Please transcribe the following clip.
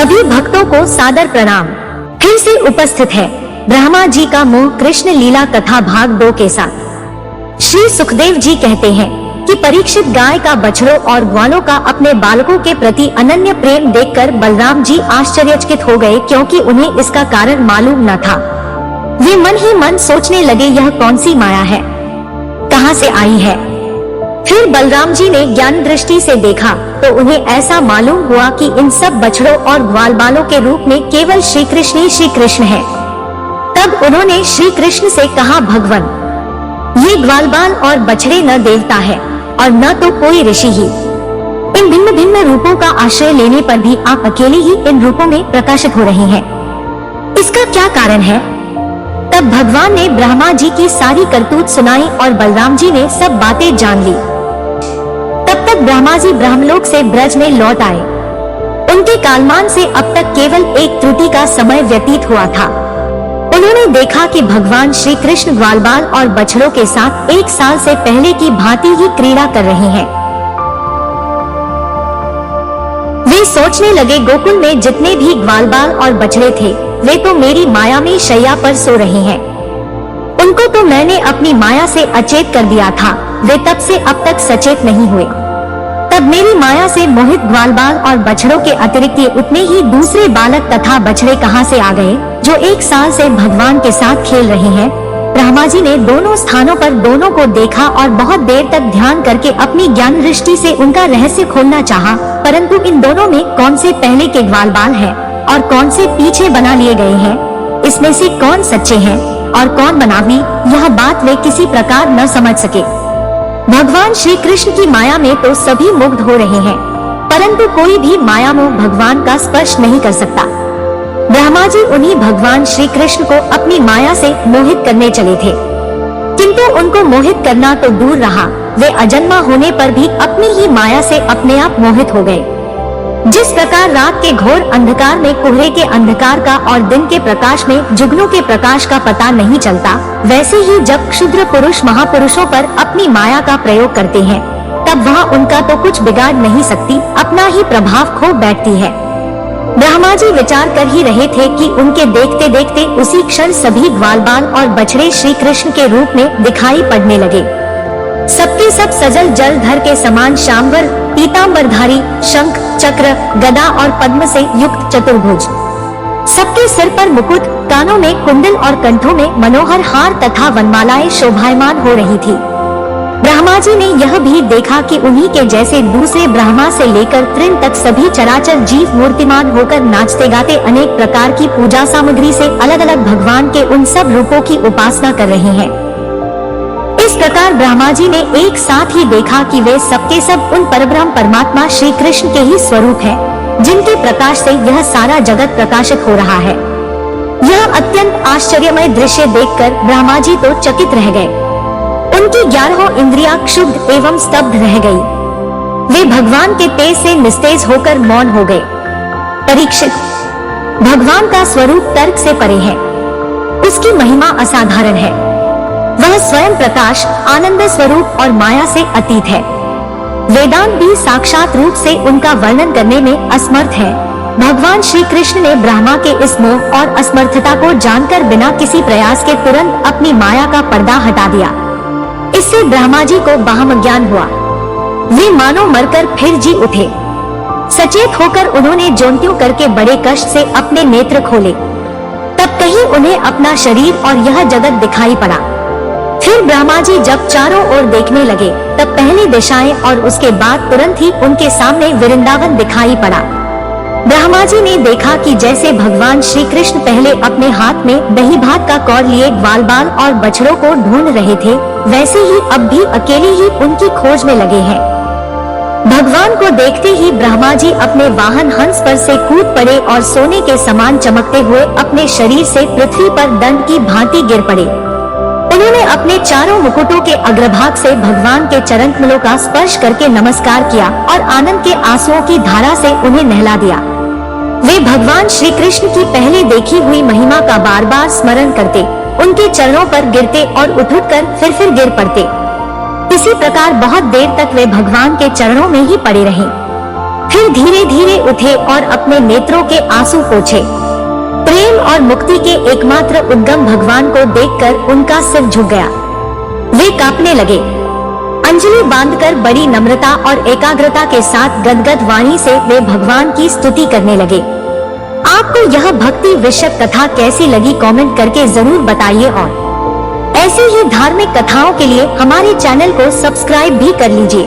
सभी भक्तों को सादर प्रणाम। फिर से उपस्थित है ब्रह्मा जी का मोह कृष्ण लीला कथा भाग 2 के साथ। श्री सुखदेव जी कहते हैं कि परीक्षित गाय का बछड़ों और ग्वालों का अपने बालकों के प्रति अनन्य प्रेम देखकर बलराम जी आश्चर्यचकित हो गए, क्योंकि उन्हें इसका कारण मालूम न था। वे मन ही मन सोचने लगे, यह कौन सी माया है, कहां से आई है। फिर बलराम जी ने ज्ञान दृष्टि से देखा तो उन्हें ऐसा मालूम हुआ कि इन सब बछड़ों और ग्वाल बालों के रूप में केवल श्री कृष्ण ही श्री कृष्ण है। तब उन्होंने श्री कृष्ण से कहा, भगवान, ये ग्वाल बाल और बछड़े न देवता है और न तो कोई ऋषि ही। इन भिन्न भिन्न रूपों का आश्रय लेने पर भी आप अकेले ही इन रूपों में प्रकाशित हो रहे हैं, इसका क्या कारण है। तब भगवान ने ब्रह्मा जी की सारी करतूत सुनाई और बलराम जी ने सब बातें जान ली। तब तक ब्रह्मा जी ब्रह्मलोक से ब्रज में लौट आए। उनके कालमान से अब तक केवल एक त्रुटि का समय व्यतीत हुआ था। उन्होंने देखा कि भगवान श्री कृष्ण ग्वालबाल और बछड़ों के साथ 1 साल से पहले की भांति ही क्रीड़ा कर रहे हैं। वे सोचने लगे, गोकुल में जितने भी ग्वालबाल और बछड़े थे वे तो मेरी माया में शैया पर सो रहे हैं। उनको तो मैंने अपनी माया से अचेत कर दिया था, वे तब से अब तक सचेत नहीं हुए। तब मेरी माया से मोहित ग्वालबाल और बछड़ों के अतिरिक्त उतने ही दूसरे बालक तथा बछड़े कहां से आ गए जो 1 साल से भगवान के साथ खेल रहे हैं। ब्रह्मा जी ने दोनों स्थानों पर दोनों को देखा और बहुत देर तक ध्यान करके अपनी ज्ञान दृष्टि से उनका रहस्य खोलना चाहा, परंतु इन दोनों में कौन से पहले के ग्वालबाल हैं और कौन से पीछे बना लिए गए हैं, इसमें से कौन सच्चे हैं और कौन बनावटी, यह बात वे किसी प्रकार न समझ सके। भगवान श्री कृष्ण की माया में तो सभी मुग्ध हो रहे हैं, परंतु कोई भी माया मोह भगवान का स्पर्श नहीं कर सकता। ब्रह्मा जी उन्हीं भगवान श्री कृष्ण को अपनी माया से मोहित करने चले थे, किंतु उनको मोहित करना तो दूर रहा, वे अजन्मा होने पर भी अपनी ही माया से अपने आप मोहित हो गए। जिस प्रकार रात के घोर अंधकार में कोहरे के अंधकार का और दिन के प्रकाश में जुगनू के प्रकाश का पता नहीं चलता, वैसे ही जब क्षुद्र पुरुष महापुरुषों पर अपनी माया का प्रयोग करते हैं तब वह उनका तो कुछ बिगाड़ नहीं सकती, अपना ही प्रभाव खो बैठती है। ब्रह्मा जी विचार कर ही रहे थे कि उनके देखते देखते उसी क्षण सभी ग्वालबाल और बछड़े श्री कृष्ण के रूप में दिखाई पड़ने लगे। सबके सब सजल जलधर के समान श्यामवर पीतांबरधारी, शंख चक्र गदा और पद्म से युक्त चतुर्भुज, सबके सिर पर मुकुट, कानों में कुंडल और कंठों में मनोहर हार तथा वनमालाएं शोभायमान हो रही थी। ब्रह्मा जी ने यह भी देखा कि उन्हीं के जैसे दूसरे ब्रह्मा से लेकर तृण तक सभी चराचर जीव मूर्तिमान होकर नाचते गाते अनेक प्रकार की पूजा सामग्री से अलग अलग भगवान के उन सब रूपों की उपासना कर रहे हैं। इस प्रकार ब्रह्मा जी ने एक साथ ही देखा कि वे सबके सब उन परब्रह्म परमात्मा श्री कृष्ण के ही स्वरूप हैं, जिनके प्रकाश से यह सारा जगत प्रकाशित हो रहा है। यह अत्यंत आश्चर्यमय दृश्य देखकर ब्रह्मा जी तो चकित रह गए। उनकी 11 इंद्रियां क्षुब्ध एवं स्तब्ध रह गई। वे भगवान के तेज से निस्तेज होकर मौन हो गए। परीक्षित, भगवान का स्वरूप तर्क से परे है, उसकी महिमा असाधारण है। वह स्वयं प्रकाश, आनंद स्वरूप और माया से अतीत है। वेदांत भी साक्षात रूप से उनका वर्णन करने में असमर्थ है। भगवान श्री कृष्ण ने ब्रह्मा के इस मोह और असमर्थता को जानकर बिना किसी प्रयास के तुरंत अपनी माया का पर्दा हटा दिया। इससे ब्रह्मा जी को बाह्य ज्ञान हुआ। वे मानो मरकर फिर जी उठे। सचेत होकर उन्होंने ज्योतियों करके बड़े कष्ट से अपने नेत्र खोले। तब कहीं उन्हें अपना शरीर और यह जगत दिखाई पड़ा। फिर ब्रह्मा जी जब चारों ओर देखने लगे तब पहली दिशाएं और उसके बाद तुरंत ही उनके सामने वृंदावन दिखाई पड़ा। ब्रह्मा जी ने देखा कि जैसे भगवान श्री कृष्ण पहले अपने हाथ में दही भात का कौर लिए ग्वालबाल और बछड़ों को ढूंढ रहे थे, वैसे ही अब भी अकेले ही उनकी खोज में लगे हैं। भगवान को देखते ही ब्रह्मा जी अपने वाहन हंस पर से कूद पड़े और सोने के समान चमकते हुए अपने शरीर से पृथ्वी पर दंड की भांति गिर पड़े। उन्होंने अपने चारों मुकुटों के अग्रभाग से भगवान के चरण कमलों का स्पर्श करके नमस्कार किया और आनंद के आंसुओं की धारा से उन्हें नहला दिया। वे भगवान श्री कृष्ण की पहले देखी हुई महिमा का बार बार स्मरण करते, उनके चरणों पर गिरते और उठ-उठकर फिर गिर पड़ते। इसी प्रकार बहुत देर तक वे भगवान के चरणों में ही पड़े रहे। फिर धीरे धीरे उठे और अपने नेत्रों के आंसू पोंछे। प्रेम और मुक्ति के एकमात्र उद्गम भगवान को देखकर उनका सिर झुक गया। वे कांपने लगे। अंजलि बांधकर बड़ी नम्रता और एकाग्रता के साथ गदगद वाणी से वे भगवान की स्तुति करने लगे। आपको यह भक्ति विशद कथा कैसी लगी कमेंट करके जरूर बताइए और ऐसी ही धार्मिक कथाओं के लिए हमारे चैनल को सब्सक्राइब भी कर लीजिए।